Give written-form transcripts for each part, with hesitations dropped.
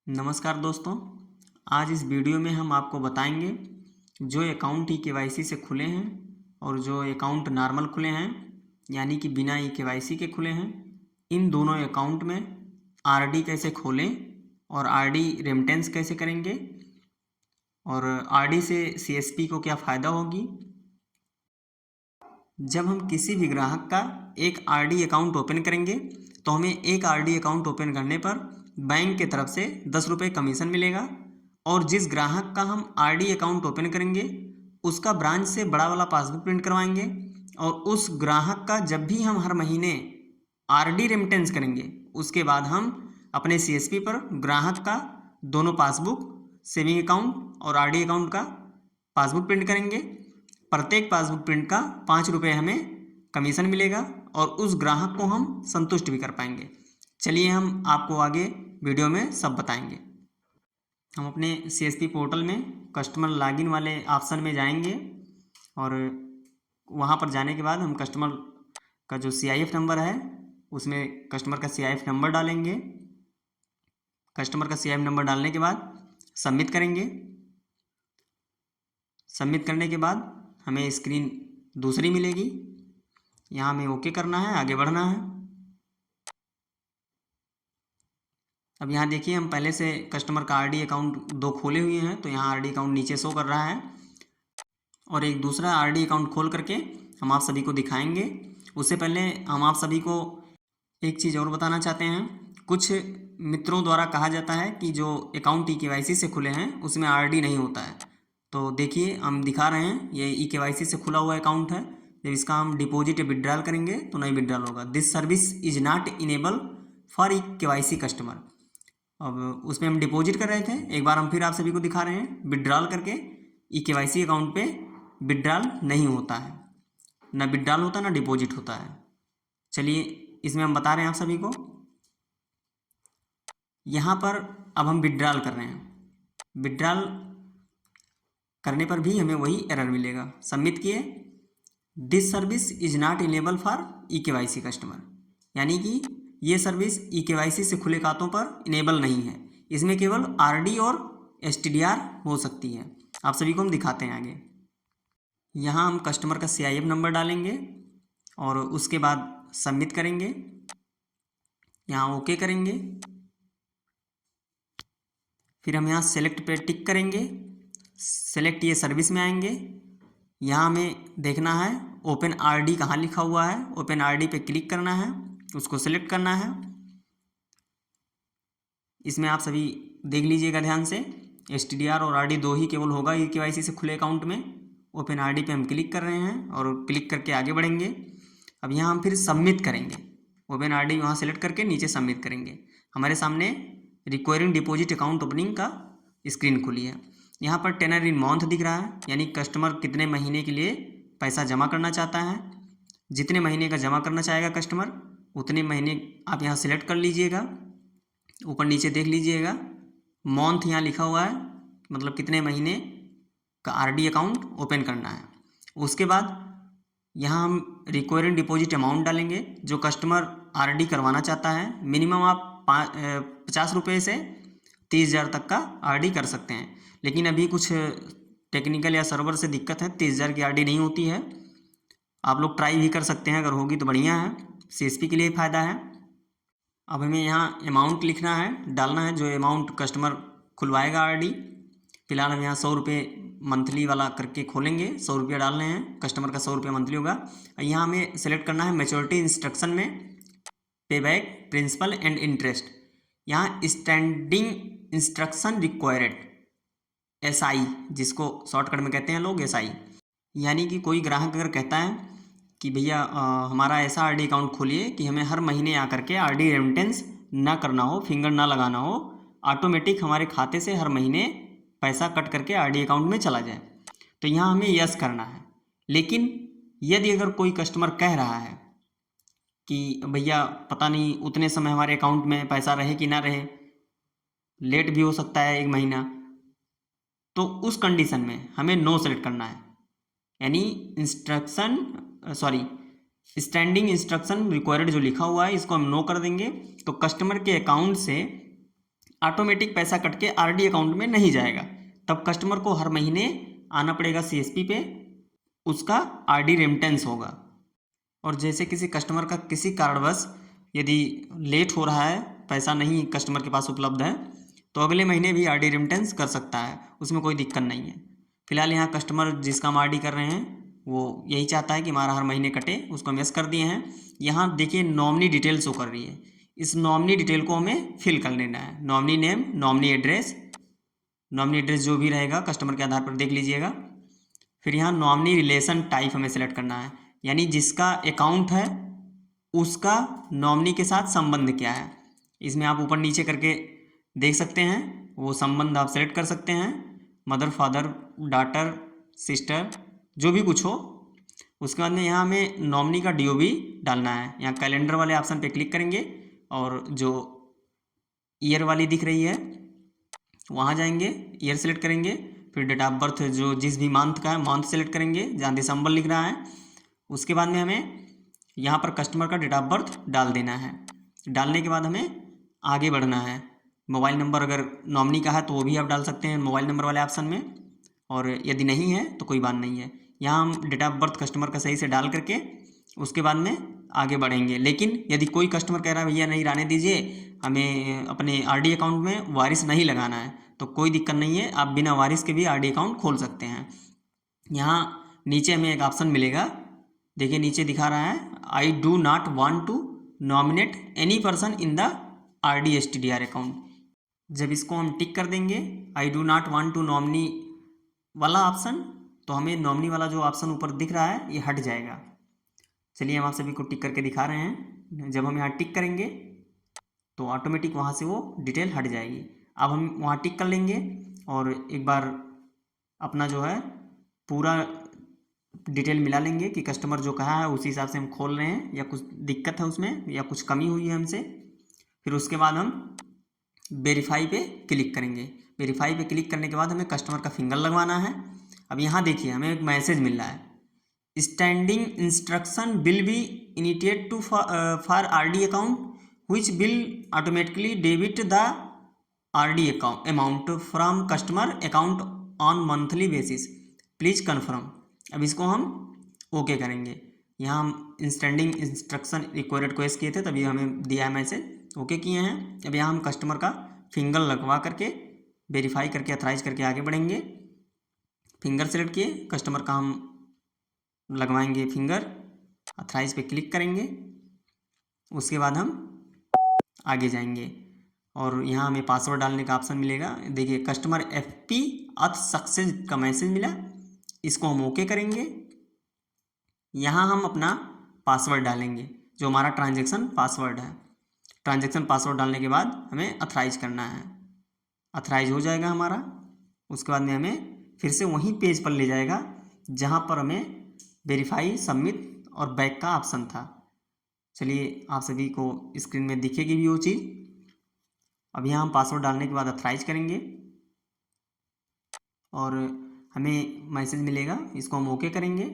नमस्कार दोस्तों। आज इस वीडियो में हम आपको बताएंगे जो अकाउंट ई केवाईसी से खुले हैं और जो अकाउंट नॉर्मल खुले हैं यानी कि बिना ई केवाईसी के खुले हैं, इन दोनों अकाउंट में आरडी कैसे खोलें और आरडी रेमिटेंस कैसे करेंगे और आरडी से सीएसपी को क्या फ़ायदा होगी। जब हम किसी भी ग्राहक का एक आरडी अकाउंट ओपन करेंगे तो हमें एक आरडी अकाउंट ओपन करने पर बैंक के तरफ से 10 रुपये कमीशन मिलेगा और जिस ग्राहक का हम आरडी अकाउंट ओपन करेंगे उसका ब्रांच से बड़ा वाला पासबुक प्रिंट करवाएंगे और उस ग्राहक का जब भी हम हर महीने आरडी रेमिटेंस करेंगे उसके बाद हम अपने सीएसपी पर ग्राहक का दोनों पासबुक, सेविंग अकाउंट और आरडी अकाउंट का पासबुक प्रिंट करेंगे। प्रत्येक पासबुक प्रिंट का 5 रुपये हमें कमीशन मिलेगा और उस ग्राहक को हम संतुष्ट भी कर पाएंगे। चलिए हम आपको आगे वीडियो में सब बताएंगे। हम अपने सीएसपी पोर्टल में कस्टमर लॉगिन वाले ऑप्शन में जाएंगे और वहाँ पर जाने के बाद हम कस्टमर का जो सीआईएफ नंबर है उसमें कस्टमर का सीआईएफ नंबर डालेंगे। कस्टमर का सीआईएफ नंबर डालने के बाद सबमिट करेंगे। सबमिट करने के बाद हमें स्क्रीन दूसरी मिलेगी, यहाँ हमें ओके करना है, आगे बढ़ना है। अब यहाँ देखिए हम पहले से कस्टमर का आरडी अकाउंट 2 खोले हुए हैं तो यहाँ आरडी अकाउंट नीचे शो कर रहा है और एक दूसरा आरडी अकाउंट खोल करके हम आप सभी को दिखाएंगे। उससे पहले हम आप सभी को एक चीज़ और बताना चाहते हैं। कुछ मित्रों द्वारा कहा जाता है कि जो अकाउंट ई केवाईसी से खुले हैं उसमें आरडी नहीं होता है, तो देखिए हम दिखा रहे हैं ये ई केवाईसी से खुला हुआ अकाउंट है। जब इसका हम डिपॉजिट या विड्रॉल करेंगे तो नहीं विड्रॉल होगा। This service is not enable for e KYC customer. अब उसमें हम डिपॉजिट कर रहे थे, एक बार हम फिर आप सभी को दिखा रहे हैं विड्रॉल करके ई केवाईसी अकाउंट पे विड्रॉल नहीं होता है, ना विड्रॉल होता ना डिपॉजिट होता है। चलिए इसमें हम बता रहे हैं आप सभी को। यहाँ पर अब हम विड्रॉल कर रहे हैं। विड्रॉल करने पर भी हमें वही एरर मिलेगा। सबमिट किए, this service is not enable for e KYC customer, यानी कि ये सर्विस ई केवाईसी से खुले खातों पर इनेबल नहीं है। इसमें केवल आरडी और एसटीडीआर हो सकती है। आप सभी को हम दिखाते हैं आगे। यहाँ हम कस्टमर का सीआईएफ नंबर डालेंगे और उसके बाद सबमिट करेंगे, यहाँ ओके करेंगे। फिर हम यहाँ सेलेक्ट पे टिक करेंगे, सेलेक्ट ये सर्विस में आएंगे। यहाँ हमें देखना है ओपन आरडी कहाँ लिखा हुआ है, ओपन आरडी पे क्लिक करना है, उसको सेलेक्ट करना है। इसमें आप सभी देख लीजिएगा ध्यान से, एसटीडीआर और आरडी 2 ही केवल होगा ई केवाईसी से खुले अकाउंट में। ओपन आरडी पे हम क्लिक कर रहे हैं और क्लिक करके आगे बढ़ेंगे। अब यहाँ हम फिर सबमिट करेंगे, ओपन आरडी वहाँ सेलेक्ट करके नीचे सबमिट करेंगे। हमारे सामने रिक्वायरिंग डिपॉजिट अकाउंट ओपनिंग का स्क्रीन खुली है। यहाँ पर टेनर इन मंथ दिख रहा है, यानी कस्टमर कितने महीने के लिए पैसा जमा करना चाहता है। जितने महीने का जमा करना चाहेगा कस्टमर उतने महीने आप यहाँ सेलेक्ट कर लीजिएगा। ऊपर नीचे देख लीजिएगा मंथ यहाँ लिखा हुआ है, मतलब कितने महीने का आरडी अकाउंट ओपन करना है। उसके बाद यहाँ हम रिक्वायरिंग डिपॉजिट अमाउंट डालेंगे। जो कस्टमर आरडी करवाना चाहता है मिनिमम आप 50 रुपये से 30,000 तक का आरडी कर सकते हैं, लेकिन अभी कुछ टेक्निकल या सर्वर से दिक्कत है, 30,000 की आरडी नहीं होती है। आप लोग ट्राई भी कर सकते हैं, अगर होगी तो बढ़िया है, सीएसपी के लिए फ़ायदा है। अब हमें यहाँ अमाउंट लिखना है, डालना है जो अमाउंट कस्टमर खुलवाएगा आरडी। फिलहाल हम यहाँ 100 रुपये मंथली वाला करके खोलेंगे, 100 रुपये डालने हैं, कस्टमर का 100 रुपये मंथली होगा। यहाँ हमें सेलेक्ट करना है मैच्योरिटी इंस्ट्रक्शन में पे बैक प्रिंसिपल एंड इंटरेस्ट। यहाँ स्टैंडिंग इंस्ट्रक्शन रिक्वायर्ड एसआई, जिसको शॉर्टकट में कहते हैं लोग एसआई, यानी कि कोई ग्राहक अगर कहता है कि भैया हमारा ऐसा आरडी अकाउंट खोलिए कि हमें हर महीने आकर के आरडी रेमिटेंस ना करना हो, फिंगर ना लगाना हो, ऑटोमेटिक हमारे खाते से हर महीने पैसा कट करके आरडी अकाउंट में चला जाए, तो यहाँ हमें यस करना है। लेकिन यदि अगर कोई कस्टमर कह रहा है कि भैया पता नहीं उतने समय हमारे अकाउंट में पैसा रहे कि ना रहे, लेट भी हो सकता है 1 महीना, तो उस कंडीशन में हमें नो सेलेक्ट करना है, यानी स्टैंडिंग इंस्ट्रक्शन रिक्वायर्ड जो लिखा हुआ है इसको हम नो कर देंगे। तो कस्टमर के अकाउंट से ऑटोमेटिक पैसा कट के आरडी अकाउंट में नहीं जाएगा। तब कस्टमर को हर महीने आना पड़ेगा सीएसपी पे, उसका आरडी रेमिटेंस होगा। और जैसे किसी कस्टमर का किसी कारणवश यदि लेट हो रहा है, पैसा नहीं कस्टमर के पास उपलब्ध है, तो अगले महीने भी आरडी रेमिटेंस कर सकता है, उसमें कोई दिक्कत नहीं है। फिलहाल यहाँ कस्टमर जिसका हम आरडी कर रहे हैं वो यही चाहता है कि हमारा हर महीने कटे, उसको हम यस कर दिए हैं। यहाँ देखिए नॉमिनी डिटेल शो कर रही है, इस नॉमिनी डिटेल को हमें फिल कर लेना है। Nominee name, nominee address, nominee address जो भी रहेगा कस्टमर के आधार पर देख लीजिएगा। फिर यहाँ नॉमिनी रिलेशन टाइप हमें सेलेक्ट करना है, यानी जिसका अकाउंट है उसका नॉमिनी के साथ संबंध क्या है। इसमें आप ऊपर नीचे करके देख सकते हैं, वो संबंध आप सेलेक्ट कर सकते हैं, मदर, फादर, डॉटर, सिस्टर, जो भी कुछ हो। उसके बाद में यहाँ हमें नॉमिनी का डीओबी डालना है। यहाँ कैलेंडर वाले ऑप्शन पे क्लिक करेंगे और जो ईयर वाली दिख रही है वहाँ जाएंगे, ईयर सेलेक्ट करेंगे। फिर डेट ऑफ बर्थ जो जिस भी मंथ का है मंथ सेलेक्ट करेंगे, जहाँ दिसंबर लिख रहा है। उसके बाद में हमें यहाँ पर कस्टमर का डेट ऑफ बर्थ डाल देना है। डालने के बाद हमें आगे बढ़ना है। मोबाइल नंबर अगर नॉमिनी का है तो वो भी आप डाल सकते हैं मोबाइल नंबर वाले ऑप्शन में, और यदि नहीं है तो कोई बात नहीं है। यहाँ हम डेट ऑफ बर्थ कस्टमर का सही से डाल करके उसके बाद में आगे बढ़ेंगे। लेकिन यदि कोई कस्टमर कह रहा है भैया नहीं रहने दीजिए, हमें अपने आरडी अकाउंट में वारिस नहीं लगाना है, तो कोई दिक्कत नहीं है, आप बिना वारिस के भी आरडी अकाउंट खोल सकते हैं। यहाँ नीचे हमें एक ऑप्शन मिलेगा, देखिए नीचे दिखा रहा है I do not want to nominate any person in the RD STDR account. जब इसको हम टिक कर देंगे I do not want to nominee वाला ऑप्शन, तो हमें नॉमिनी वाला जो ऑप्शन ऊपर दिख रहा है ये हट जाएगा। चलिए हम आप सभी को टिक करके दिखा रहे हैं। जब हम यहाँ टिक करेंगे तो ऑटोमेटिक वहाँ से वो डिटेल हट जाएगी। अब हम वहाँ टिक कर लेंगे और एक बार अपना जो है पूरा डिटेल मिला लेंगे कि कस्टमर जो कहा है उसी हिसाब से हम खोल रहे हैं या कुछ दिक्कत है उसमें या कुछ कमी हुई है हमसे। फिर उसके बाद हम वेरीफाई पे क्लिक करेंगे। वेरीफाई पे क्लिक करने के बाद हमें कस्टमर का फिंगर लगवाना है। अब यहाँ देखिए हमें एक मैसेज मिल रहा है, standing instruction will be initiate to for RD account which will automatically debit the RD account amount from customer account on monthly basis, please confirm। अब इसको हम ओके करेंगे। यहाँ हम इंस्टेंडिंग इंस्ट्रक्शन रिक्वायर्ड को किए थे तभी हमें दिया है मैसेज, ओके किए हैं। अब यहाँ हम कस्टमर का फिंगर लगवा करके वेरीफाई करके अथराइज करके आगे बढ़ेंगे। फिंगर सेलेक्ट किए, कस्टमर का हम लगवाएंगे फिंगर, अथराइज पे क्लिक करेंगे। उसके बाद हम आगे जाएंगे और यहाँ हमें पासवर्ड डालने का ऑप्शन मिलेगा। देखिए कस्टमर एफपी अथ सक्सेस का मैसेज मिला, इसको हम ओके करेंगे। यहाँ हम अपना पासवर्ड डालेंगे जो हमारा ट्रांजैक्शन पासवर्ड है। ट्रांजैक्शन पासवर्ड डालने के बाद हमें अथराइज करना है, अथराइज हो जाएगा हमारा। उसके बाद में हमें फिर से वहीं पेज पर ले जाएगा जहाँ पर हमें वेरीफाई, सबमिट और बैक का ऑप्शन था। चलिए आप सभी को स्क्रीन में दिखेगी भी वो चीज़। अब यहाँ हम पासवर्ड डालने के बाद अथराइज करेंगे और हमें मैसेज मिलेगा, इसको हम ओके करेंगे।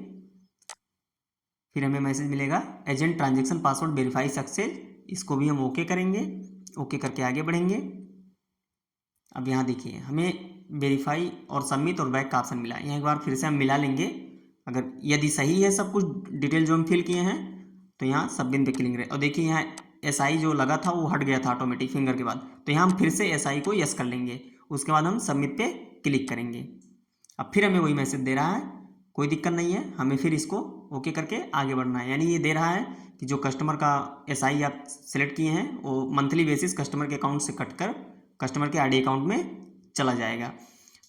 फिर हमें मैसेज मिलेगा agent transaction password verify success, इसको भी हम ओके करेंगे। ओके करके आगे बढ़ेंगे। अब यहाँ देखिए हमें वेरीफाई और सबमिट और बैक का ऑप्शन मिला है। यहाँ एक बार फिर से हम मिला लेंगे, अगर यदि सही है सब कुछ डिटेल जो हम फिल किए हैं तो यहाँ सबमिट पे क्लिक रहे। और देखिए यहाँ एसआई जो लगा था वो हट गया था ऑटोमेटिक फिंगर के बाद, तो यहाँ हम फिर से एसआई को यस कर लेंगे। उसके बाद हम सबमिट पे क्लिक करेंगे। अब फिर हमें वही मैसेज दे रहा है, कोई दिक्कत नहीं है, हमें फिर इसको ओके करके आगे बढ़ना है। यानी ये दे रहा है कि जो कस्टमर का एसआई आप सेलेक्ट किए हैं वो मंथली बेसिस कस्टमर के अकाउंट से कटकर कस्टमर के आरडी अकाउंट में चला जाएगा।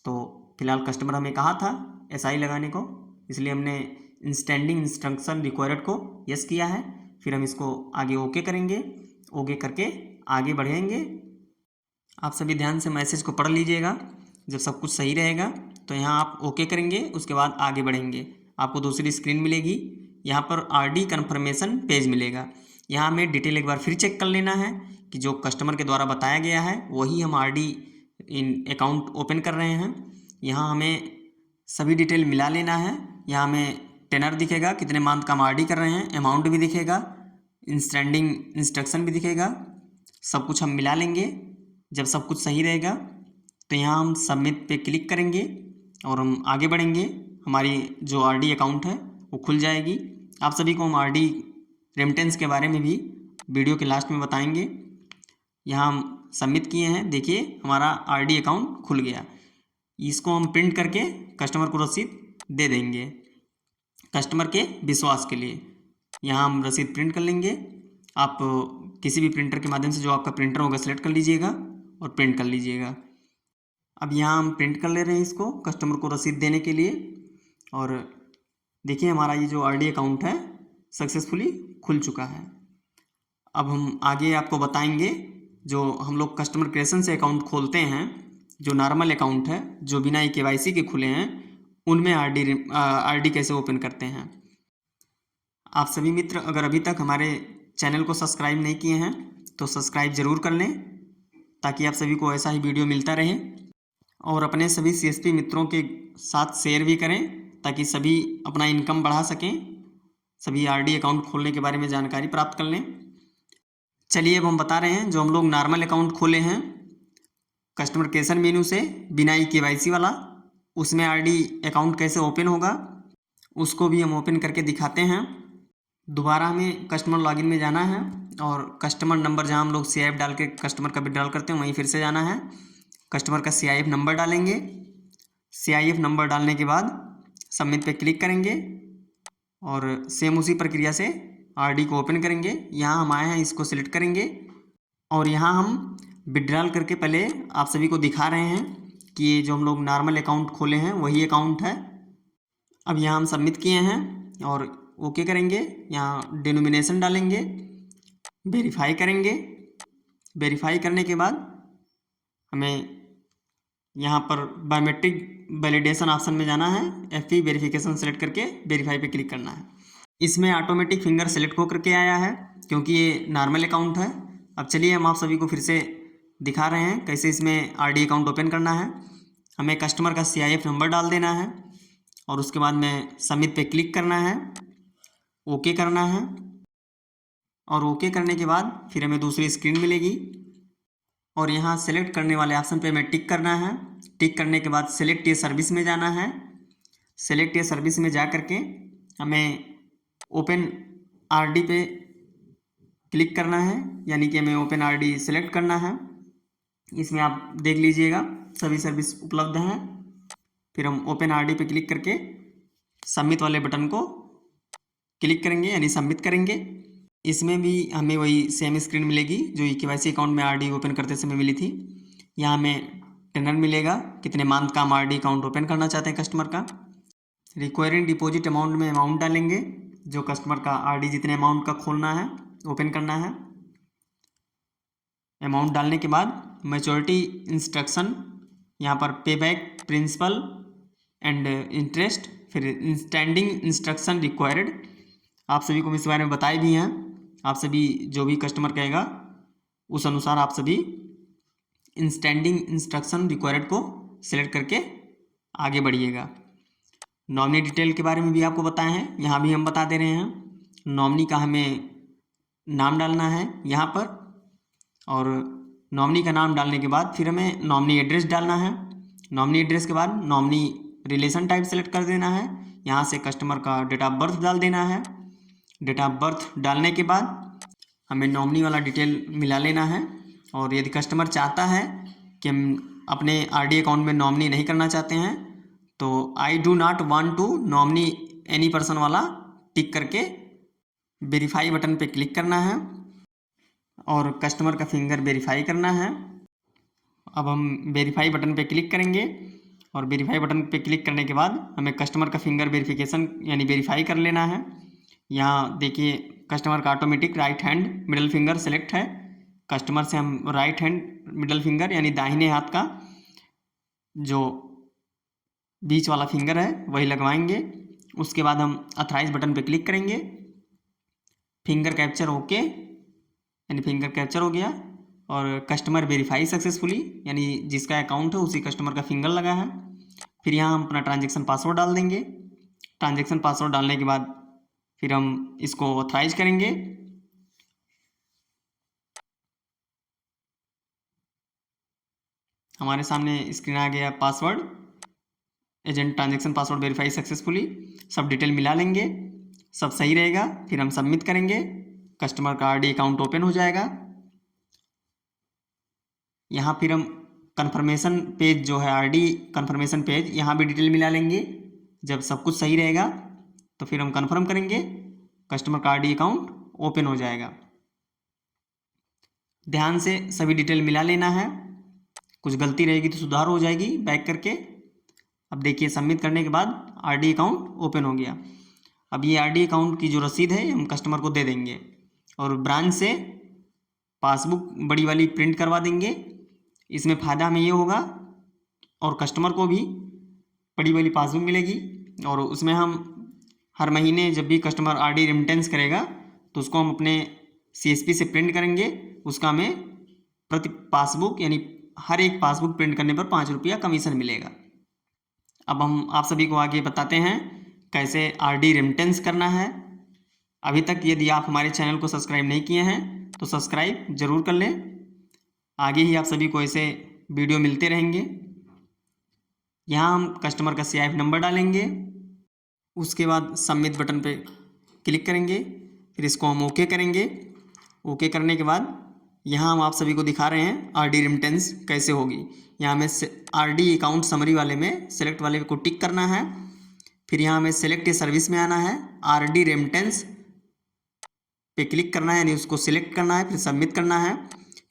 तो फिलहाल कस्टमर हमें कहा था एसआई लगाने को, इसलिए हमने इंस्टेंडिंग इंस्ट्रक्शन रिक्वायर्ड को यस किया है। फिर हम इसको आगे ओके करेंगे, ओके करके आगे बढ़ेंगे। आप सभी ध्यान से मैसेज को पढ़ लीजिएगा। जब सब कुछ सही रहेगा तो यहाँ आप ओके करेंगे, उसके बाद आगे बढ़ेंगे। आपको दूसरी स्क्रीन मिलेगी, यहाँ पर आरडी कन्फर्मेशन पेज मिलेगा। यहाँ हमें डिटेल एक बार फिर चेक कर लेना है कि जो कस्टमर के द्वारा बताया गया है वही हम आरडी इन अकाउंट ओपन कर रहे हैं। यहाँ हमें सभी डिटेल मिला लेना है। यहाँ हमें टेनर दिखेगा, कितने मंथ का हम आरडी कर रहे हैं, अमाउंट भी दिखेगा, इंस्टेंडिंग इंस्ट्रक्शन भी दिखेगा, सब कुछ हम मिला लेंगे। जब सब कुछ सही रहेगा तो यहाँ हम सबमिट पे क्लिक करेंगे और हम आगे बढ़ेंगे। हमारी जो आरडी अकाउंट है वो खुल जाएगी। आप सभी को हम आरडी रेमिटेंस के बारे में भी वीडियो के लास्ट में बताएंगे। यहाँ हम सबमिट किए हैं, देखिए हमारा आरडी अकाउंट खुल गया। इसको हम प्रिंट करके कस्टमर को रसीद दे देंगे कस्टमर के विश्वास के लिए। यहाँ हम रसीद प्रिंट कर लेंगे। आप किसी भी प्रिंटर के माध्यम से जो आपका प्रिंटर होगा सेलेक्ट कर लीजिएगा और प्रिंट कर लीजिएगा। अब यहाँ हम प्रिंट कर ले रहे हैं इसको कस्टमर को रसीद देने के लिए। और देखिए हमारा ये जो आरडी अकाउंट है सक्सेसफुली खुल चुका है। अब हम आगे आपको बताएंगे जो हम लोग कस्टमर क्रिएशन से अकाउंट खोलते हैं, जो नॉर्मल अकाउंट है जो बिना KYC के खुले हैं, उनमें आरडी कैसे ओपन करते हैं। आप सभी मित्र अगर अभी तक हमारे चैनल को सब्सक्राइब नहीं किए हैं तो सब्सक्राइब ज़रूर कर लें, ताकि आप सभी को ऐसा ही वीडियो मिलता रहे। और अपने सभी CSP मित्रों के साथ शेयर भी करें ताकि सभी अपना इनकम बढ़ा सकें, सभी आरडी अकाउंट खोलने के बारे में जानकारी प्राप्त कर लें। चलिए अब हम बता रहे हैं जो हम लोग नॉर्मल अकाउंट खोले हैं कस्टमर क्रिएशन मेनू से बिना KYC वाला, उसमें आरडी अकाउंट कैसे ओपन होगा उसको भी हम ओपन करके दिखाते हैं। दोबारा हमें कस्टमर लॉगिन में जाना है और कस्टमर नंबर जहां हम लोग CIF डाल के कस्टमर का विड्रॉल करते हैं वहीं फिर से जाना है। कस्टमर का CIF नंबर डालेंगे। CIF नंबर डालने के बाद सबमिट पे क्लिक करेंगे और सेम उसी प्रक्रिया से आरडी को ओपन करेंगे। यहाँ हम आए हैं, इसको सिलेक्ट करेंगे और यहाँ हम विड्रॉल करके पहले आप सभी को दिखा रहे हैं कि ये जो हम लोग नॉर्मल अकाउंट खोले हैं वही अकाउंट है। अब यहाँ हम सबमिट किए हैं और ओके करेंगे। यहाँ डिनोमिनेशन डालेंगे, वेरीफाई करेंगे। वेरीफाई करने के बाद हमें यहाँ पर बायोमेट्रिक वैलिडेशन ऑप्शन में जाना है। FP वेरिफिकेशन सेलेक्ट करके वेरीफाई पे क्लिक करना है। इसमें ऑटोमेटिक फिंगर सेलेक्ट हो करके आया है क्योंकि ये नॉर्मल अकाउंट है। अब चलिए हम आप सभी को फिर से दिखा रहे हैं कैसे इसमें आरडी अकाउंट ओपन करना है। हमें कस्टमर का CIF नंबर डाल देना है और उसके बाद में सबमिट पे क्लिक करना है, ओके करना है। और ओके करने के बाद फिर हमें दूसरी स्क्रीन मिलेगी और यहाँ सेलेक्ट करने वाले ऑप्शन पे हमें टिक करना है। टिक करने के बाद सेलेक्ट ए सर्विस में जाना है। सेलेक्ट ए सर्विस में जा करके हमें ओपन आरडी पे क्लिक करना है, यानी कि हमें ओपन आरडी सेलेक्ट करना है। इसमें आप देख लीजिएगा सभी सर्विस उपलब्ध हैं। फिर हम ओपन आरडी पे क्लिक करके सबमिट वाले बटन को क्लिक करेंगे, यानी सबमिट करेंगे। इसमें भी हमें वही सेम स्क्रीन मिलेगी जो KYC अकाउंट में आरडी ओपन करते समय मिली थी। यहाँ हमें टेनर मिलेगा, कितने मंथ का हम आरडी अकाउंट ओपन करना चाहते हैं कस्टमर का। रिक्वायरिंग डिपॉजिट अमाउंट में अमाउंट डालेंगे जो कस्टमर का आरडी जितने अमाउंट का खोलना है ओपन करना है। अमाउंट डालने के बाद मैच्योरिटी इंस्ट्रक्शन, यहाँ पर पे बैक प्रिंसिपल एंड इंटरेस्ट, फिर स्टैंडिंग इंस्ट्रक्शन रिक्वायर्ड। आप सभी को इस बारे में बताए भी हैं। आप सभी जो भी कस्टमर कहेगा उस अनुसार आप सभी स्टैंडिंग इंस्ट्रक्शन रिक्वायर्ड को सिलेक्ट करके आगे बढ़िएगा। नॉमिनी डिटेल के बारे में भी आपको बताए हैं, यहाँ भी हम बता दे रहे हैं। नॉमिनी का हमें नाम डालना है यहाँ पर, और नॉमिनी का नाम डालने के बाद फिर हमें नॉमिनी एड्रेस डालना है। नॉमिनी एड्रेस के बाद नॉमिनी रिलेशन टाइप सेलेक्ट कर देना है। यहाँ से कस्टमर का डेट ऑफ बर्थ डाल देना है। डेट ऑफ बर्थ डालने के बाद हमें नॉमिनी वाला डिटेल मिला लेना है। और यदि कस्टमर चाहता है कि हम अपने आरडी अकाउंट में नॉमिनी नहीं करना चाहते हैं तो I do not want to nominee any person वाला टिक करके वेरीफाई बटन पे क्लिक करना है और कस्टमर का फिंगर वेरीफाई करना है। अब हम वेरीफाई बटन पे क्लिक करेंगे और वेरीफाई बटन पे क्लिक करने के बाद हमें कस्टमर का फिंगर वेरिफिकेशन यानी वेरीफाई कर लेना है। यहाँ देखिए कस्टमर का automatic right hand middle finger select है। कस्टमर से हम राइट हैंड मिडल फिंगर यानी दाहिने हाथ का जो बीच वाला फिंगर है वही लगवाएंगे। उसके बाद हम अथराइज बटन पे क्लिक करेंगे। फिंगर कैप्चर ओके, यानी फिंगर कैप्चर हो गया और कस्टमर वेरीफाई सक्सेसफुली, यानी जिसका अकाउंट है उसी कस्टमर का फिंगर लगा है। फिर यहाँ हम अपना ट्रांजैक्शन पासवर्ड डाल देंगे। ट्रांजैक्शन पासवर्ड डालने के बाद फिर हम इसको ऑथराइज करेंगे। हमारे सामने स्क्रीन आ गया, password agent transaction password verify successfully. सब डिटेल मिला लेंगे, सब सही रहेगा, फिर हम सबमिट करेंगे, कस्टमर का आरडी अकाउंट ओपन हो जाएगा। यहाँ फिर हम कन्फर्मेशन पेज जो है, आरडी कन्फर्मेशन पेज, यहाँ भी डिटेल मिला लेंगे। जब सब कुछ सही रहेगा तो फिर हम कन्फर्म करेंगे, कस्टमर का आरडी अकाउंट ओपन हो जाएगा। ध्यान से सभी डिटेल मिला लेना है, कुछ गलती रहेगी तो सुधार हो जाएगी बैक करके। अब देखिए सबमिट करने के बाद आरडी अकाउंट ओपन हो गया। अब ये आरडी अकाउंट की जो रसीद है हम कस्टमर को दे देंगे और ब्रांच से पासबुक बड़ी वाली प्रिंट करवा देंगे। इसमें फ़ायदा हमें ये होगा और कस्टमर को भी बड़ी वाली पासबुक मिलेगी, और उसमें हम हर महीने जब भी कस्टमर आरडी रेमिटेंस करेगा तो उसको हम अपने सीएसपी से प्रिंट करेंगे। उसका हमें प्रति पासबुक यानी हर एक पासबुक प्रिंट करने पर 5 रुपया कमीशन मिलेगा। अब हम आप सभी को आगे बताते हैं कैसे आरडी रेमिटेंस करना है। अभी तक यदि आप हमारे चैनल को सब्सक्राइब नहीं किए हैं तो सब्सक्राइब जरूर कर लें, आगे ही आप सभी को ऐसे वीडियो मिलते रहेंगे। यहाँ हम कस्टमर का CIF नंबर डालेंगे, उसके बाद सबमिट बटन पे क्लिक करेंगे, फिर इसको हम ओके करेंगे। ओके करने के बाद यहाँ हम आप सभी को दिखा रहे हैं आरडी रेमिटेंस कैसे होगी। यहाँ हमें आरडी अकाउंट समरी वाले में सेलेक्ट वाले को टिक करना है, फिर यहाँ हमें सेलेक्ट ए सर्विस में आना है, आरडी रेमिटेंस पे क्लिक करना है, यानी उसको सिलेक्ट करना है, फिर सबमिट करना है।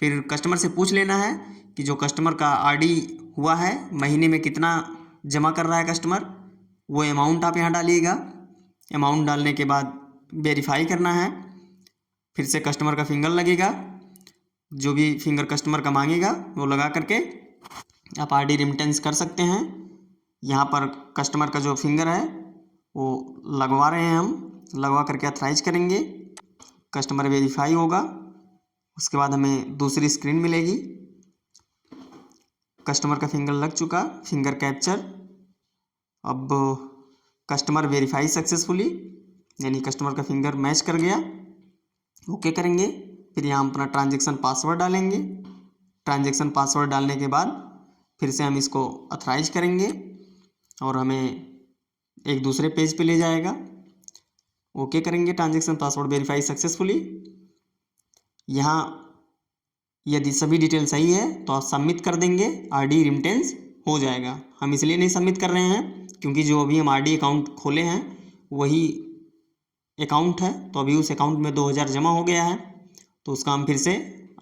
फिर कस्टमर से पूछ लेना है कि जो कस्टमर का आरडी हुआ है महीने में कितना जमा कर रहा है कस्टमर, वो अमाउंट आप यहाँ डालिएगा। अमाउंट डालने के बाद वेरीफाई करना है, फिर से कस्टमर का फिंगर लगेगा, जो भी फिंगर कस्टमर का मांगेगा वो लगा करके आप आरडी रेमिटेंस कर सकते हैं। यहाँ पर कस्टमर का जो फिंगर है वो लगवा रहे हैं हम, लगवा करके ऑथराइज करेंगे, कस्टमर वेरीफाई होगा। उसके बाद हमें दूसरी स्क्रीन मिलेगी, कस्टमर का फिंगर लग चुका, फिंगर कैप्चर। अब कस्टमर वेरीफाई सक्सेसफुली, यानी कस्टमर का फिंगर मैच कर गया, ओके करेंगे। फिर यहाँ हम अपना ट्रांजैक्शन पासवर्ड डालेंगे। ट्रांजैक्शन पासवर्ड डालने के बाद फिर से हम इसको ऑथराइज करेंगे और हमें एक दूसरे पेज पे ले जाएगा। ओके करेंगे, ट्रांजैक्शन पासवर्ड वेरीफाई सक्सेसफुली। यहाँ यदि सभी डिटेल सही है तो आप सबमिट कर देंगे, आरडी रेमिटेंस हो जाएगा। हम इसलिए नहीं सबमिट कर रहे हैं क्योंकि जो अभी हम आरडी अकाउंट खोले हैं वही अकाउंट है, तो अभी उस अकाउंट में 2000 जमा हो गया है, तो उसका हम फिर से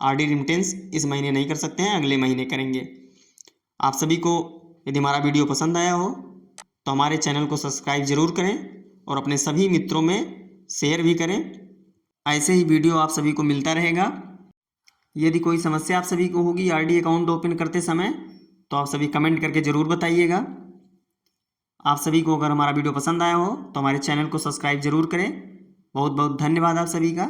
आरडी रेमिटेंस इस महीने नहीं कर सकते हैं, अगले महीने करेंगे। आप सभी को यदि हमारा वीडियो पसंद आया हो तो हमारे चैनल को सब्सक्राइब जरूर करें और अपने सभी मित्रों में शेयर भी करें। ऐसे ही वीडियो आप सभी को मिलता रहेगा। यदि कोई समस्या आप सभी को होगी आरडी अकाउंट ओपन करते समय तो आप सभी कमेंट करके ज़रूर बताइएगा। आप सभी को अगर हमारा वीडियो पसंद आया हो तो हमारे चैनल को सब्सक्राइब जरूर करें। बहुत बहुत धन्यवाद आप सभी का।